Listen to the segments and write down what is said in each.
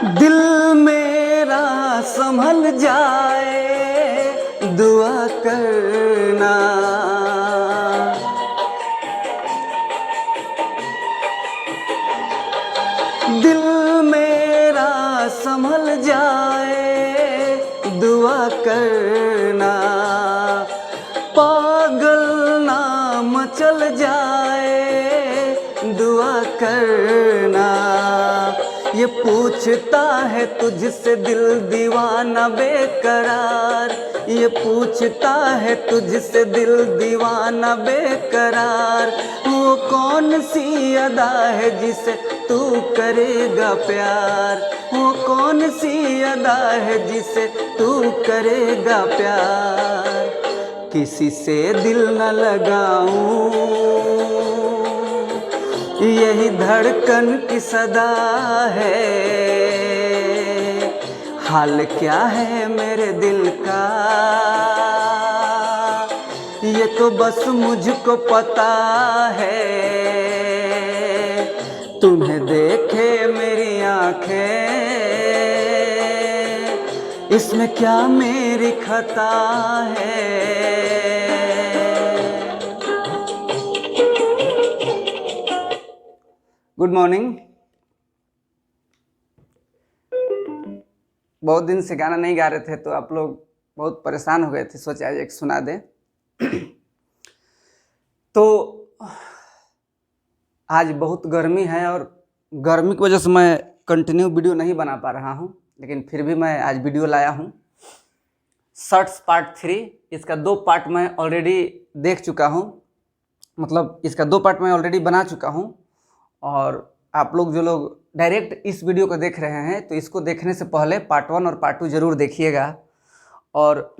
दिल मेरा संभल जाए दुआ करना, दिल मेरा संभल जाए दुआ करना, पागल ना मचल जाए दुआ करना। ये पूछता है तुझसे दिल दीवाना बेकरार, ये पूछता है तुझसे दिल दीवाना बेकरार, वो कौन सी अदा है जिसे तू करेगा प्यार, वो कौन सी अदा है जिसे तू करेगा प्यार। किसी से दिल न लगाऊं यही धड़कन की सदा है, हाल क्या है मेरे दिल का ये तो बस मुझको पता है। तुम्हें देखे मेरी आंखें इसमें क्या मेरी खता है। Good morning. बहुत दिन से गाना नहीं गा रहे थे तो आप लोग बहुत परेशान हो गए थे, सोचा आज एक सुना दें। तो आज बहुत गर्मी है और गर्मी की वजह से मैं कंटिन्यू वीडियो नहीं बना पा रहा हूं, लेकिन फिर भी मैं आज वीडियो लाया हूं। शॉर्ट्स पार्ट 3, इसका 2 पार्ट मैं ऑलरेडी देख चुका हूं, मतलब इसका 2 पार्ट मैं ऑलरेडी बना चुका हूं। और आप लोग जो लोग डायरेक्ट इस वीडियो को देख रहे हैं तो इसको देखने से पहले पार्ट 1 और पार्ट 2 जरूर देखिएगा। और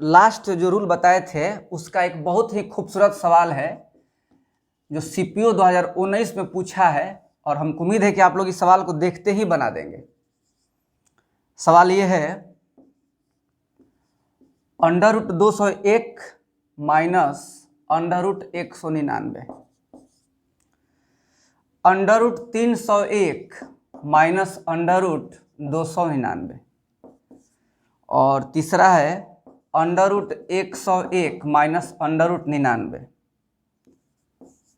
लास्ट जो रूल बताए थे उसका एक बहुत ही खूबसूरत सवाल है जो सीपीओ 2019 में पूछा है, और हमको उम्मीद है कि आप लोग इस सवाल को देखते ही बना देंगे। सवाल ये है, √201 माइनस √199, √301 माइनस √299, और तीसरा है √101 माइनस √99,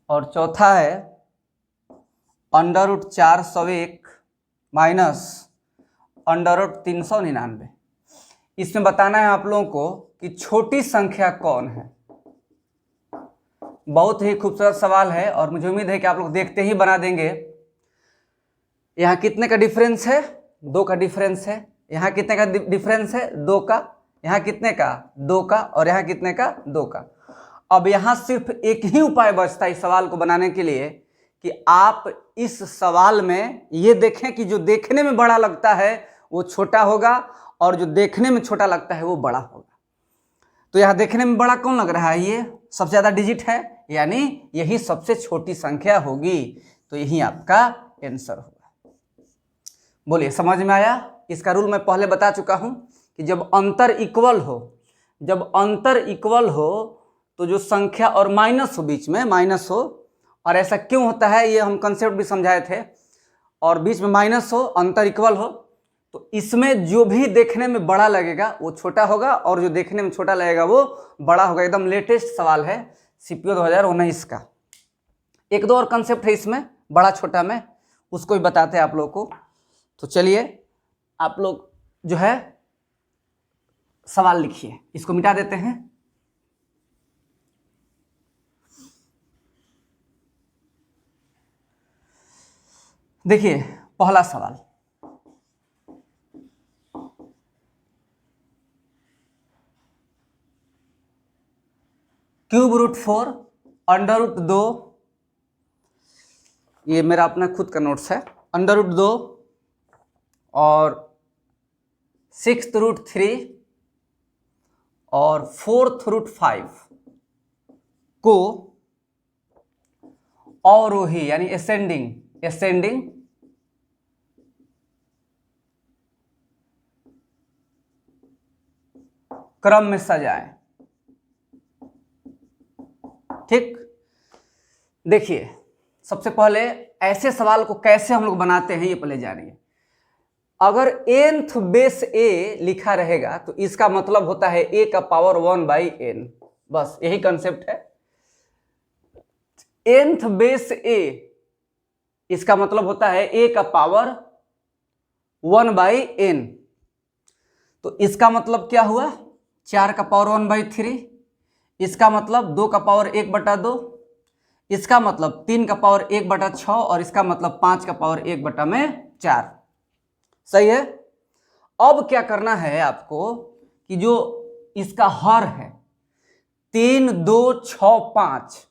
और चौथा है √401 माइनस √399। इसमें बताना है आप लोगों को कि छोटी संख्या कौन है। बहुत ही खूबसूरत सवाल है और मुझे उम्मीद है कि आप लोग देखते ही बना देंगे। यहाँ कितने का डिफरेंस है? 2 का डिफरेंस है। यहाँ कितने का डिफरेंस है? 2 का। यहाँ कितने का? 2 का। और यहाँ कितने का? 2 का। अब यहाँ सिर्फ एक ही उपाय बचता है इस सवाल को बनाने के लिए कि आप इस सवाल में ये देखें कि जो देखने में बड़ा लगता है वो छोटा होगा और जो देखने में छोटा लगता है वो बड़ा होगा। तो यहाँ देखने में बड़ा कौन लग रहा है? ये सबसे ज्यादा डिजिट है, यानी यही सबसे छोटी संख्या होगी। तो यही आपका आंसर होगा। बोलिए, समझ में आया? इसका रूल मैं पहले बता चुका हूं कि जब अंतर इक्वल हो तो जो संख्या और माइनस हो, बीच में माइनस हो, और ऐसा क्यों होता है ये हम कंसेप्ट भी समझाए थे, और बीच में माइनस हो, अंतर इक्वल हो, तो इसमें जो भी देखने में बड़ा लगेगा वो छोटा होगा और जो देखने में छोटा लगेगा वो बड़ा होगा। एकदम लेटेस्ट सवाल है सीपीओ 2019 का। 1-2 और कंसेप्ट है इसमें बड़ा छोटा में, उसको भी बताते हैं आप लोग को। तो चलिए आप लोग जो है सवाल लिखिए, इसको मिटा देते हैं। देखिए पहला सवाल, √4 √2, ये मेरा अपना खुद का नोट्स है, √2 और 6th√3 और 4th√5 को अवरोही यानी असेंडिंग क्रम में सजाएं। ठीक, देखिए सबसे पहले ऐसे सवाल को कैसे हम लोग बनाते हैं ये पहले जानिए। अगर nth बेस a लिखा रहेगा तो इसका मतलब होता है a का पावर 1/n, बस यही कंसेप्ट है। nth बेस a इसका मतलब होता है a का पावर 1/n, तो इसका मतलब क्या हुआ 4 का पावर 1/3, इसका मतलब 2 का पावर 1/2, इसका मतलब 3 का पावर 1/6 और इसका मतलब 5 का पावर 1/4। सही है। अब क्या करना है आपको कि जो इसका हर है 3 2 6 5,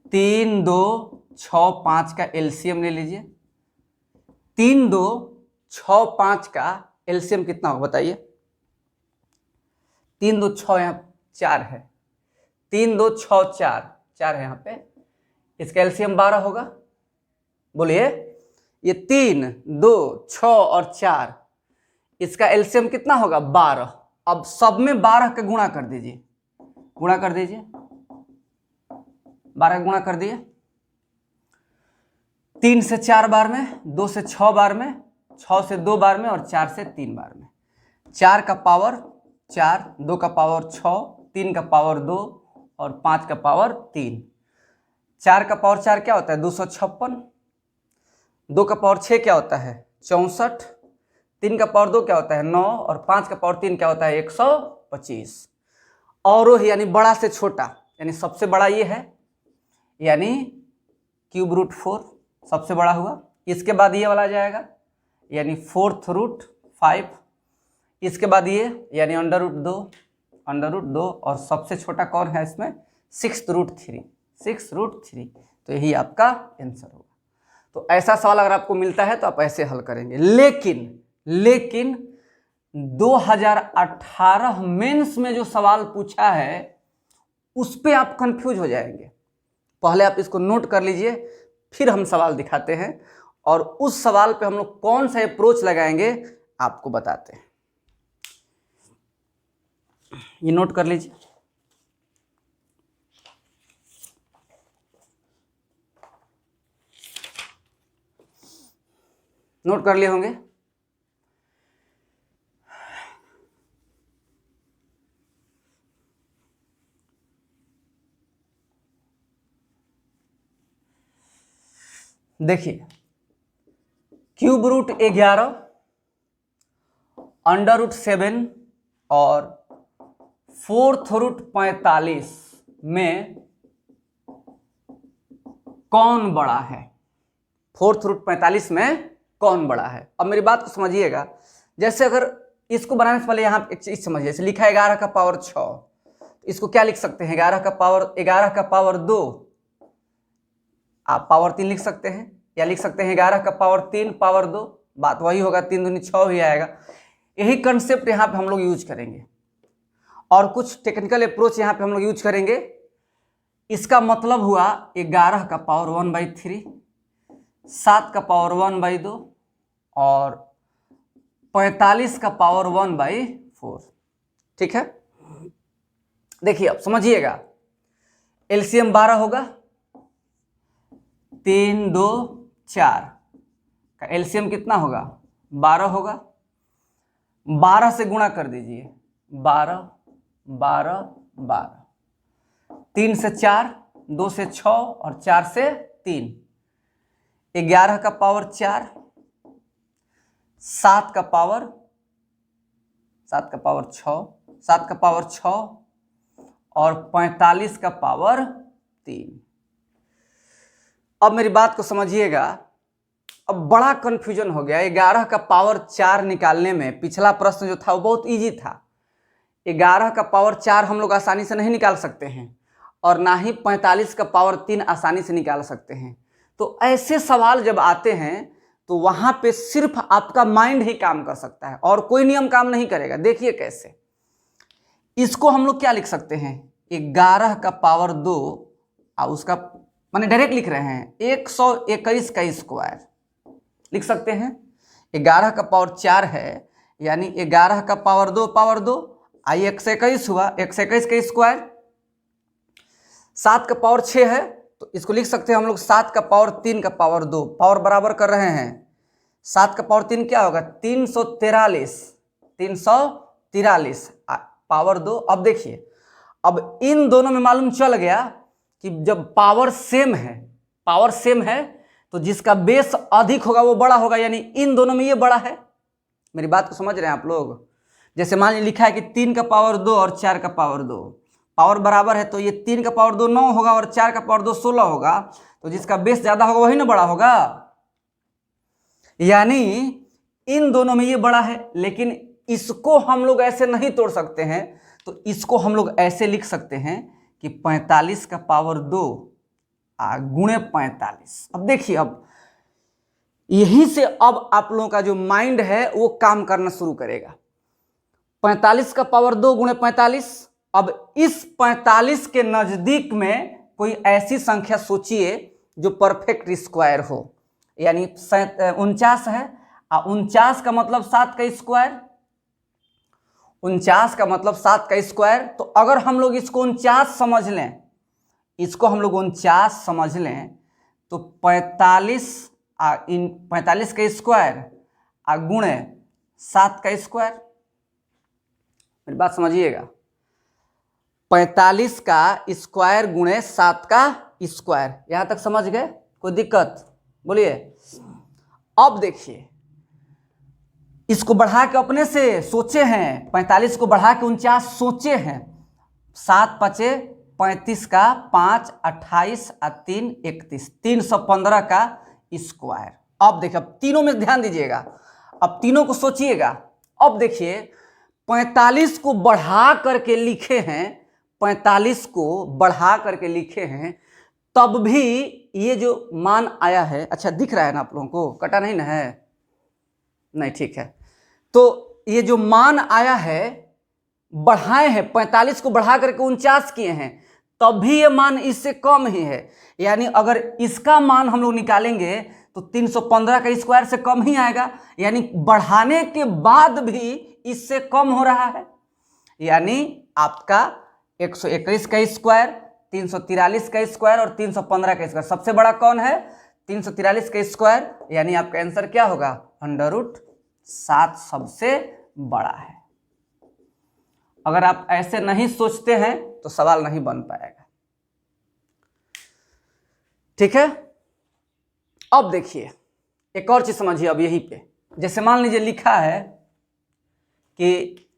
3 2 6 5 का एलसीएम ले लीजिए। 3 2 6 5 का एलसीएम कितना होगा बताइए। 3 2 6 यहाँ 4 है, 3 2 6 4 है यहाँ पे, इसका एलसीएम 12 होगा। बोलिए ये 3 2 6 और 4 इसका एलसीएम कितना होगा 12। अब सब में 12 का गुणा कर दीजिए, गुणा कर दीजिए, 12 गुणा कर दिए। 3 से 4 बार में, 2 से 6 बार में, 6 से 2 बार में और 4 से 3 बार में। 4 का पावर 4, 2 का पावर 6, 3 का पावर 2 और 5 का पावर 3। 4 का पावर 4 क्या होता है 256, 2 का पावर 6 क्या होता है 64, 3 का पावर 2 क्या होता है 9 और 5 का पावर 3 क्या होता है 125। और यानी बड़ा से छोटा, यानी सबसे बड़ा ये है, यानी क्यूब रूट 4 सबसे बड़ा हुआ। इसके बाद ये वाला आ जाएगा यानी 4th रूट 5, इसके बाद ये यानी अंडर रूट 2 और सबसे छोटा कौन है इसमें 6th रूट 3। तो यही आपका आंसर होगा। तो ऐसा सवाल अगर आपको मिलता है तो आप ऐसे हल करेंगे। लेकिन 2018 मेंस में जो सवाल पूछा है उस पे आप कंफ्यूज हो जाएंगे। पहले आप इसको नोट कर लीजिए, फिर हम सवाल दिखाते हैं और उस सवाल पे हम लोग कौन सा अप्रोच लगाएंगे आपको बताते हैं। ये नोट कर लीजिए। नोट कर लिए होंगे। देखिए क्यूब रूट 11, अंडर रूट 7 और 4th रूट 45 में कौन बड़ा है। 4th रूट 45 में कौन बड़ा है। अब मेरी बात को समझिएगा। जैसे अगर इसको बनाने से पहले यहाँ एक चीज समझिए, जैसे लिखा है 11 का पावर 6, इसको क्या लिख सकते हैं 11 का पावर 2, आप पावर 3 लिख सकते हैं, या लिख सकते हैं 11 का पावर 3 पावर 2, बात वही होगा, 3 दूनी 6 ही आएगा। यही कंसेप्ट यहाँ पे हम लोग यूज करेंगे और कुछ टेक्निकल अप्रोच यहाँ पे हम लोग यूज करेंगे। इसका मतलब हुआ 11 का पावर 1/3, 7 का पावर 1/2 और 45 का पावर 1/4। ठीक है, देखिए अब समझिएगा। एलसीएम 12 होगा, 3 2 4 का एलसीएम कितना होगा 12 होगा। 12 से गुणा कर दीजिए, 12 12 12, 3 से 4, 2 से 6 और 4 से 3, 11 का पावर 4, 7 का पावर 6, 7 का पावर 6 और 45 का पावर 3। अब मेरी बात को समझिएगा। अब बड़ा कंफ्यूजन हो गया। 11 का पावर 4 निकालने में पिछला प्रश्न जो था वो बहुत इजी था। 11 का पावर 4 हम लोग आसानी से नहीं निकाल सकते हैं और ना ही 45 का पावर 3 आसानी से निकाल सकते हैं। तो ऐसे सवाल जब आते हैं तो वहां पे सिर्फ आपका माइंड ही काम कर सकता है और कोई नियम काम नहीं करेगा। देखिए कैसे, इसको हम लोग क्या लिख सकते हैं 11 का पावर 2 और उसका माने डायरेक्ट लिख रहे हैं 121 का स्क्वायर लिख सकते हैं। 11 का पावर 4 है यानी 11 का पावर 2 आई 121 हुआ, 121 का स्क्वायर। 7 का पावर 6 है तो इसको लिख सकते हैं हम लोग 7 का पावर 3 का पावर 2, पावर बराबर कर रहे हैं। 7 का पावर 3 क्या होगा? 343, 343 पावर 2। अब देखिए, अब इन दोनों में मालूम चल गया कि जब पावर सेम है तो जिसका बेस अधिक होगा वो बड़ा होगा, यानी इन दोनों में ये बड़ा है। मेरी बात को समझ रहे हैं आप लोग? जैसे मान लीजिए लिखा है कि 3 का पावर 2 और 4 का पावर 2 पावर बराबर है, तो ये 3 का पावर 2 9 होगा और 4 का पावर 2 16 होगा, तो जिसका बेस ज्यादा होगा वही ना बड़ा होगा। यानी इन दोनों में ये बड़ा है, लेकिन इसको हम लोग ऐसे नहीं तोड़ सकते हैं, तो इसको हम लोग ऐसे लिख सकते हैं कि 45 का पावर 2 गुणे 45। अब देखिए, अब यहीं से अब आप लोगों का जो माइंड है वो काम करना शुरू करेगा। 45 का पावर 2 गुणे 45। अब इस 45 के नजदीक में कोई ऐसी संख्या सोचिए जो परफेक्ट स्क्वायर हो, यानी 49 है, 49 का मतलब 7 का स्क्वायर, 49 का मतलब 7 का स्क्वायर। तो अगर हम लोग इसको 49 समझ लें, इसको हम लोग 49 समझ लें, तो 45 का स्क्वायर गुणे 7 का स्क्वायर। मेरी बात समझिएगा, 45 का स्क्वायर गुणे 7 का स्क्वायर। यहां तक समझ गए? कोई दिक्कत? बोलिए। अब देखिए, इसको बढ़ा के अपने से सोचे हैं, 45 को बढ़ा के 49 सोचे हैं। 7 पचे 35 का 5 28 और 3 31, 315 का स्क्वायर। अब देखिए, अब तीनों में ध्यान दीजिएगा, अब तीनों को सोचिएगा। अब देखिए, 45 को बढ़ा करके लिखे हैं, 45 को बढ़ा करके लिखे हैं, तब भी ये जो मान आया है, अच्छा दिख रहा है ना आप लोगों को? कटा नहीं ना है? नहीं, ठीक है। तो ये जो मान आया है, बढ़ाए हैं, 45 को बढ़ा करके 49 किए हैं, तब भी ये मान इससे कम ही है। यानी अगर इसका मान हम लोग निकालेंगे तो 315 का स्क्वायर से कम ही आएगा, यानी बढ़ाने के बाद भी इससे कम हो रहा है। यानी आपका 121 का स्क्वायर, 343 का स्क्वायर और 315 का स्क्वायर, सबसे बड़ा कौन है? 343 का स्क्वायर। यानी आपका आंसर क्या होगा? √7 सबसे बड़ा है। अगर आप ऐसे नहीं सोचते हैं तो सवाल नहीं बन पाएगा। ठीक है? अब देखिए, एक और चीज समझिए। अब यहीं पे जैसे मान लीजिए लिखा है कि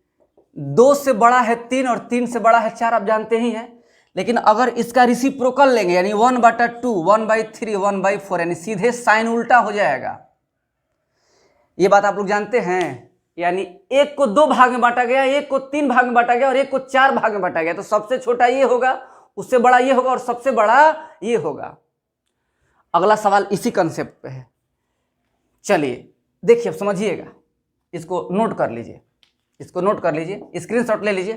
2 से बड़ा है 3 और 3 से बड़ा है 4, आप जानते ही हैं। लेकिन अगर इसका रेसिप्रोकल लेंगे, यानी 1/2, 1/3, 1/4, यानी सीधे साइन उल्टा हो जाएगा। ये बात आप लोग जानते हैं। यानी एक को 2 भाग में बांटा गया, एक को 3 भाग में बांटा गया और एक को 4 भाग में बांटा गया, तो सबसे छोटा ये होगा, उससे बड़ा ये होगा और सबसे बड़ा ये होगा। अगला सवाल इसी कंसेप्ट पे है। चलिए देखिए, अब समझिएगा, इसको नोट कर लीजिए, इसको नोट कर लीजिए, स्क्रीनशॉट ले लीजिए।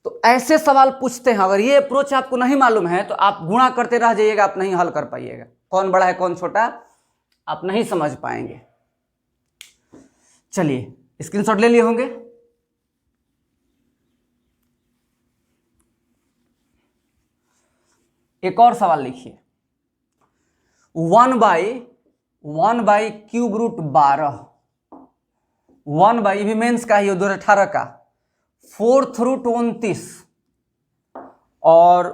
तो ऐसे सवाल पूछते हैं, अगर ये अप्रोच आपको नहीं मालूम है तो आप गुणा करते रह जाइएगा, आप नहीं हल कर पाइएगा। कौन बड़ा है कौन छोटा आप नहीं समझ पाएंगे। चलिए, स्क्रीनशॉट ले लिए होंगे। एक और सवाल लिखिए, 1/3 1 भी मेंस का ही 2018 का, 4/29 और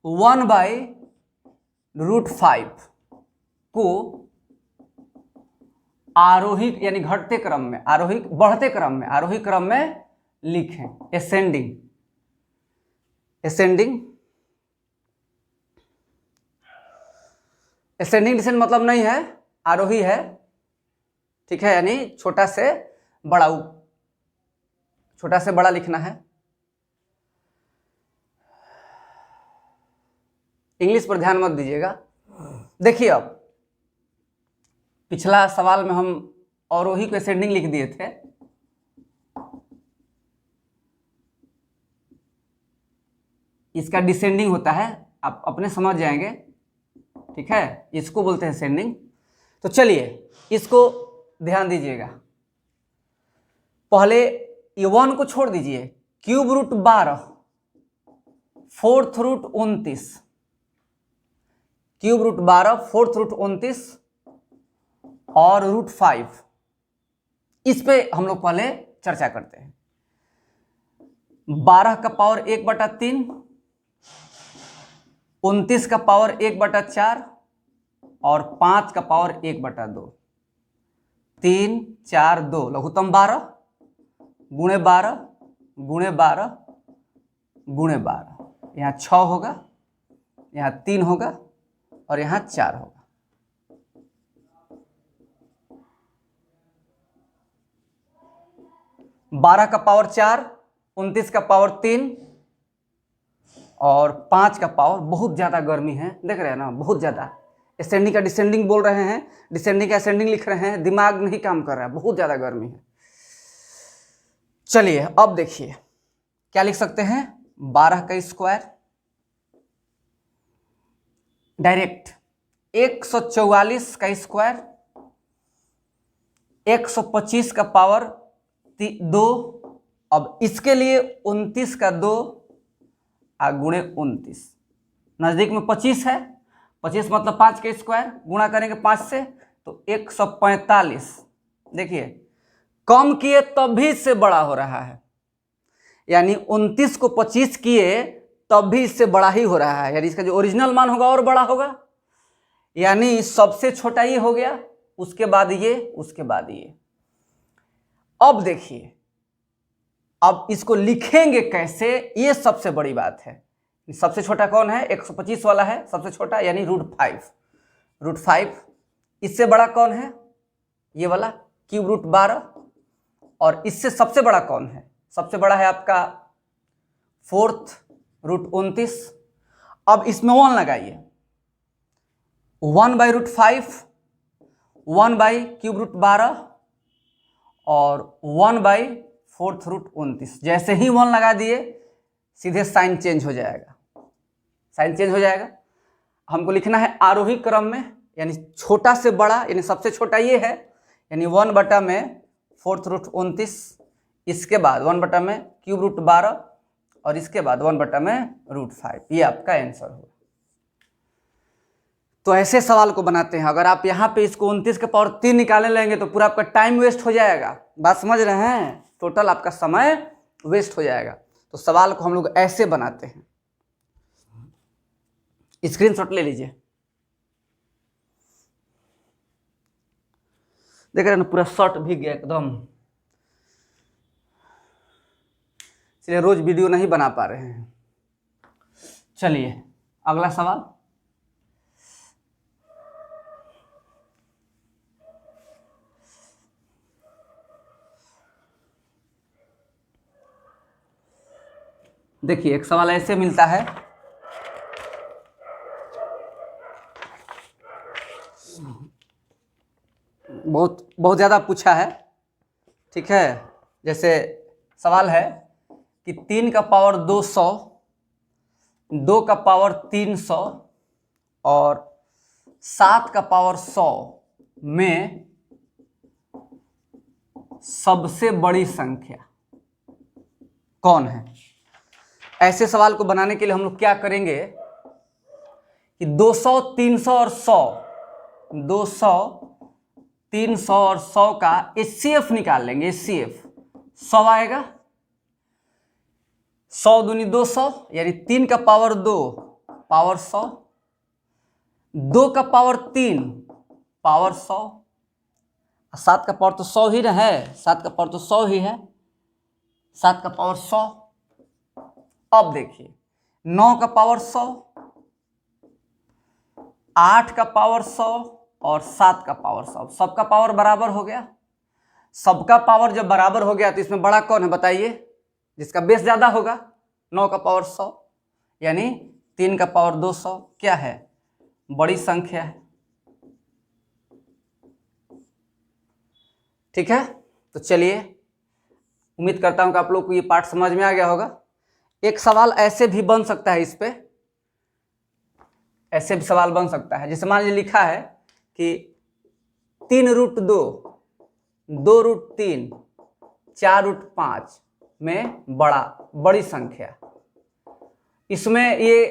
1/√5 को आरोही यानी घटते क्रम में, आरोही बढ़ते क्रम में, आरोही क्रम में लिखें। असेंडिंग डिसेंडिंग मतलब नहीं है, आरोही है। ठीक है? यानी छोटा से बड़ा लिखना है। इंग्लिश पर ध्यान मत दीजिएगा। देखिए, अब पिछला सवाल में हम आरोही को असेंडिंग लिख दिए थे, इसका डिसेंडिंग होता है, आप अपने समझ जाएंगे। ठीक है? इसको बोलते हैं असेंडिंग। तो चलिए इसको ध्यान दीजिएगा। पहले ये 1 को छोड़ दीजिए, ³ √12 fourth root 29, cube root 12, fourth root 29 और रूट 5। इस पे हम लोग पहले चर्चा करते हैं। 12 का पावर 1/3, 29 का पावर 1/4 और 5 का पावर 1/2। 3 4 2 लघुत्तम 12 गुणे 12 गुणे 12 गुणे 12। यहाँ 6 होगा, यहाँ 3 होगा और यहाँ 4 होगा। 12 का पावर 4, 29 का पावर 3 और 5 का पावर, बहुत ज़्यादा गर्मी है, देख रहे हैं ना, बहुत ज़्यादा। असेंडिंग का डिसेंडिंग बोल रहे हैं, डिसेंडिंग का असेंडिंग लिख रहे हैं, दिमाग नहीं काम कर रहा है, बहुत ज़्यादा गर्मी है। चलिए अब देखिए क्या लिख सकते हैं। 12 का स्क्वायर डायरेक्ट, 144 का स्क्वायर, 125 का पावर 2, अब इसके लिए 29 का 2 गुणे 29, नजदीक में 25 है, 25 मतलब 5 का स्क्वायर, गुणा करेंगे 5 से तो 145। देखिए कम किए तब भी इससे बड़ा हो रहा है, यानी 29 को 25 किए तब भी इससे बड़ा ही हो रहा है, यानी इसका जो ओरिजिनल मान होगा और बड़ा होगा, यानी सबसे छोटा ये हो गया, उसके बाद ये, उसके बाद ये। अब देखिए अब इसको लिखेंगे कैसे, ये सबसे बड़ी बात है। सबसे छोटा कौन है, 125 वाला है सबसे छोटा, यानी √5, √5। इससे बड़ा कौन है, ये वाला क्यूब रूट 12, और इससे सबसे बड़ा कौन है, सबसे बड़ा है आपका फोर्थ रूट 29। अब इसमें 1 लगाइए, 1/√5, 1/क्यूब रूट 12 और 1/4 रूट 29। जैसे ही 1 लगा दिए सीधे साइन चेंज हो जाएगा, साइन चेंज हो जाएगा। हमको लिखना है आरोही क्रम में, यानी छोटा से बड़ा, यानी सबसे छोटा ये है, यानी 1/4 रूट 29, इसके बाद 1/में क्यूब रूट 12 और इसके बाद 1/√5। ये आपका आंसर होगा। तो ऐसे सवाल को बनाते हैं। अगर आप यहाँ पे इसको 29 के पावर 3 निकालने लेंगे तो पूरा आपका टाइम वेस्ट हो जाएगा, बात समझ रहे हैं, टोटल आपका समय वेस्ट हो जाएगा। तो सवाल को हम लोग ऐसे बनाते हैं, स्क्रीनशॉट ले लीजिए, देख रहे हैं ना, पूरा शॉर्ट भीग गया एकदम, इसलिए रोज वीडियो नहीं बना पा रहे हैं। चलिए अगला सवाल, देखिए एक सवाल ऐसे मिलता है, बहुत ज़्यादा पूछा है, ठीक है। जैसे सवाल है कि 3 का पावर 200, 2 का पावर 300 और 7 का पावर 100 में सबसे बड़ी संख्या कौन है। ऐसे सवाल को बनाने के लिए हम लोग क्या करेंगे कि 200, 300 और 100, 200, 300 और 100 का HCF निकाल लेंगे। HCF 100 आएगा, 100 दूनी 200, यानी 3 का पावर 2 पावर 100, 2 का पावर 3 पावर 100, 7 का पावर तो 100 ही है, 7 का पावर तो 100 ही है, 7 का पावर 100। अब देखिए 9 का पावर 100, 8 का पावर 100 और 7 का पावर 100, सबका पावर बराबर हो गया। सबका पावर जब बराबर हो गया तो इसमें बड़ा कौन है बताइए, जिसका बेस ज्यादा होगा। 9 का पावर 100 यानी 3 का पावर 200 क्या है, बड़ी संख्या है, ठीक है। तो चलिए उम्मीद करता हूं कि आप लोग को ये पाठ समझ में आ गया होगा। एक सवाल ऐसे भी बन सकता है, इस पे ऐसे भी सवाल बन सकता है, जैसे मान लीजिए लिखा है कि 3√2, 2√3, 4√5 में बड़ी संख्या, इसमें ये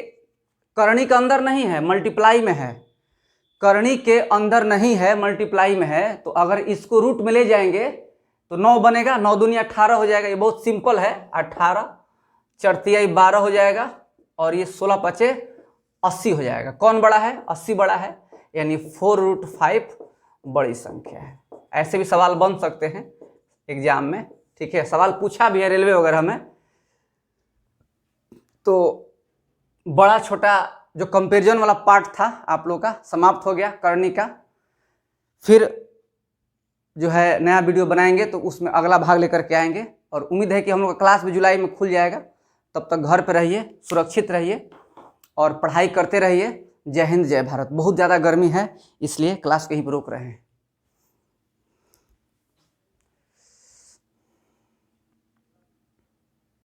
करणी के अंदर नहीं है, मल्टीप्लाई में है, करणी के अंदर नहीं है, मल्टीप्लाई में है। तो अगर इसको रूट में ले जाएंगे तो 9 बनेगा, 9 दूनी 18 हो जाएगा। ये बहुत सिंपल है, 18 4 12 हो जाएगा और ये 16 5 80 हो जाएगा। कौन बड़ा है? 80 बड़ा है, यानी 4√5 बड़ी संख्या है। ऐसे भी सवाल बन सकते हैं एग्जाम में, ठीक है, सवाल पूछा भी है रेलवे वगैरह में। तो बड़ा छोटा जो कंपैरिजन वाला पार्ट था आप लोग का समाप्त हो गया करणी का। फिर जो है नया वीडियो बनाएंगे तो उसमें अगला भाग लेकर के आएंगे, और उम्मीद है कि हम लोग का क्लास भी जुलाई में खुल जाएगा। तब तक घर पे रहिए, सुरक्षित रहिए और पढ़ाई करते रहिए। जय हिंद, जय भारत। बहुत ज़्यादा गर्मी है इसलिए क्लास कहीं पर रोक रहे हैं।